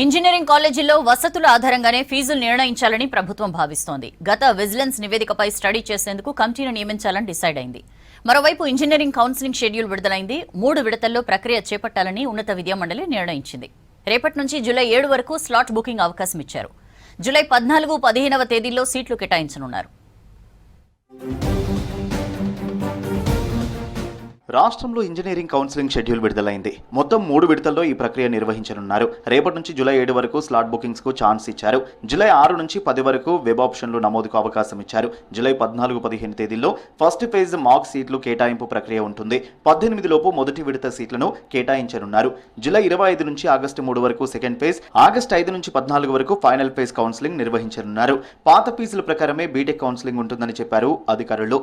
Engineering కాలేజీల్లో వసతుల ఆధారంగానే ఫీజులు నిర్ణయించాలని ప్రభుత్వం భావిస్తోంది. గత విజిలెన్స్ నివేదికపై స్టడీ చేసేందుకు కమిటీని నియమించాలని డిసైడ్ అయింది. మరోవైపు ఇంజనీరింగ్ కౌన్సిలింగ్ షెడ్యూల్ విడుదలైంది. 3 విడతల్లో ప్రక్రియ చేపట్టాలని ఉన్నత విద్యామండలి నిర్ణయించింది. రేపటి నుంచి జూలై 7 వరకు స్లాట్ బుకింగ్ అవకాశం ఇచ్చారు. జూలై 14, 15వ తేదీల్లో సీట్లు కేటాయించనున్నారు. రాష్ట్రంలో ఇంజనీరింగ్ కౌన్సిలింగ్ షెడ్యూల్ విడుదలైంది. మొత్తం 3 విడతల్లో ఈ ప్రక్రియ నిర్వహించనున్నారు. రేపటి నుంచి జూలై 7 వరకు స్లాట్ బుకింగ్స్ కు ఛాన్స్ ఇచ్చారు. జూలై 6 నుంచి 10 వరకు వెబ్ ఆప్షన్లు నమోదుకు అవకాశం ఇచ్చారు. జూలై 14, 15 తేదీల్లో ఫస్ట్ ఫేజ్ మాక్ సీట్లు కేటాయింపు ప్రక్రియ ఉంటుంది. 18 లోపు మొదటి విడత సీట్లను కేటాయించనున్నారు. జూలై 25 నుంచి ఆగస్టు 3 వరకు సెకండ్ ఫేజ్, ఆగస్టు 5 నుంచి 14 వరకు ఫైనల్ ఫేజ్ కౌన్సిలింగ్ నిర్వహించనున్నారు. పాత ఫీజుల ప్రకారమే బీటెక్ కౌన్సిలింగ్ ఉంటుందని చెప్పారు అధికారులు.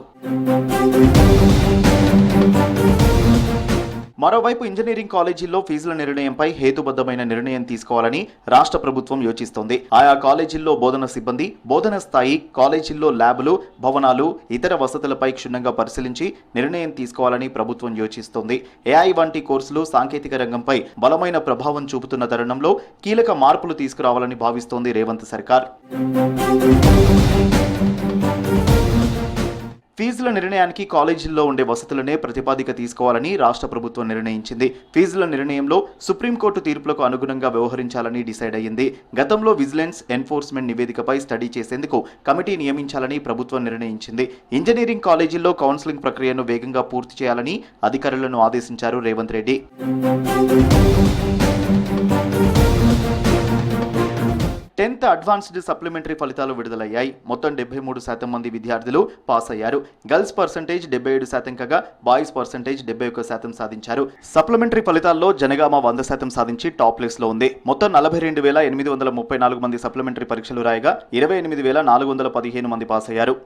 మరోవైపు ఇంజనీరింగ్ కాలేజీల్లో ఫీజుల నిర్ణయంపై హేతుబద్ధమైన నిర్ణయం తీసుకోవాలని రాష్ట్ర ప్రభుత్వం యోచిస్తోంది. ఆయా కాలేజీల్లో బోధన సిబ్బంది, బోధన స్థాయి, కాలేజీల్లో ల్యాబులు, భవనాలు, ఇతర వసతులపై క్షుణ్ణంగా పరిశీలించి నిర్ణయం తీసుకోవాలని ప్రభుత్వం యోచిస్తోంది. ఏఐ వంటి కోర్సులు సాంకేతిక రంగంపై బలమైన ప్రభావం చూపుతున్న తరుణంలో కీలక మార్పులు తీసుకురావాలని భావిస్తోంది రేవంత్ సర్కార్. ఫీజుల నిర్ణయానికి కాలేజీల్లో ఉండే వసతులనే ప్రతిపాదిక తీసుకోవాలని రాష్ట్ర ప్రభుత్వం నిర్ణయించింది. ఫీజుల నిర్ణయంలో సుప్రీంకోర్టు తీర్పులకు అనుగుణంగా వ్యవహరించాలని డిసైడ్ అయ్యింది. గతంలో విజిలెన్స్, ఎన్ఫోర్స్మెంట్ నివేదికపై స్టడీ చేసేందుకు కమిటీ నియమించాలని ప్రభుత్వం నిర్ణయించింది. ఇంజనీరింగ్ కాలేజీల్లో కౌన్సిలింగ్ ప్రక్రియను వేగంగా పూర్తి చేయాలని అధికారులను ఆదేశించారు Revanth Reddy. 10th advanced supplementary ఫలితాలు విడుదలయ్యాయి. మొత్తం 73% మంది విద్యార్థులు పాస్ అయ్యారు. గర్ల్స్ పర్సెంటేజ్ 77% కాగా బాయ్స్ పర్సెంటేజ్ 71% సాధించారు. సప్లిమెంటరీ ఫలితాల్లో జనగామ 100% సాధించి టాప్ ప్లేస్ లో ఉంది. మొత్తం 42,834 మంది సప్లిమెంటరీ పరీక్షలు రాయగా 28,415 మంది పాస్ అయ్యారు.